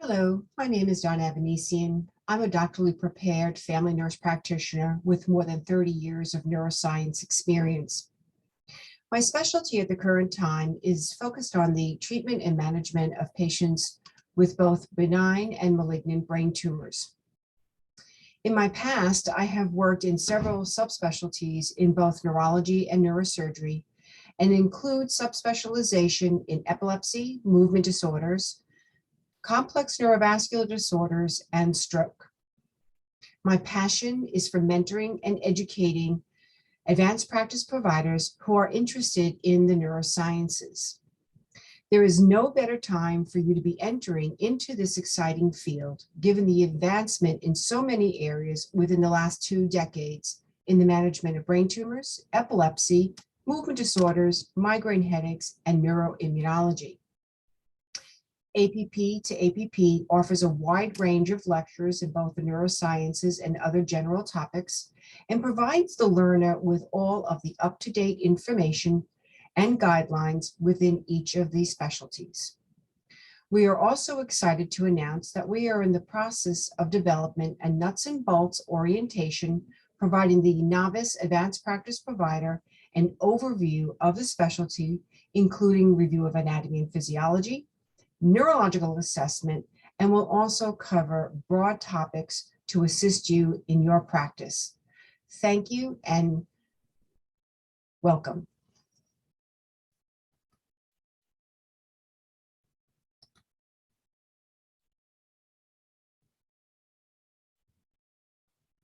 Hello, my name is Donna Avanecean. I'm a doctorally prepared family nurse practitioner with more than 30 years of neuroscience experience. My specialty at the current time is focused on the treatment and management of patients with both benign and malignant brain tumors. In my past, I have worked in several subspecialties in both neurology and neurosurgery, and include subspecialization in epilepsy, movement disorders, complex neurovascular disorders, and stroke. My passion is for mentoring and educating advanced practice providers who are interested in the neurosciences. There is no better time for you to be entering into this exciting field, given the advancement in so many areas within the last 2 decades in the management of brain tumors, epilepsy, movement disorders, migraine headaches, and neuroimmunology. APP2APP offers a wide range of lectures in both the neurosciences and other general topics, and provides the learner with all of the up-to-date information and guidelines within each of these specialties. We are also excited to announce that we are in the process of development a nuts and bolts orientation, providing the novice advanced practice provider an overview of the specialty, including review of anatomy and physiology, neurological assessment, and will also cover broad topics to assist you in your practice. Thank you and welcome.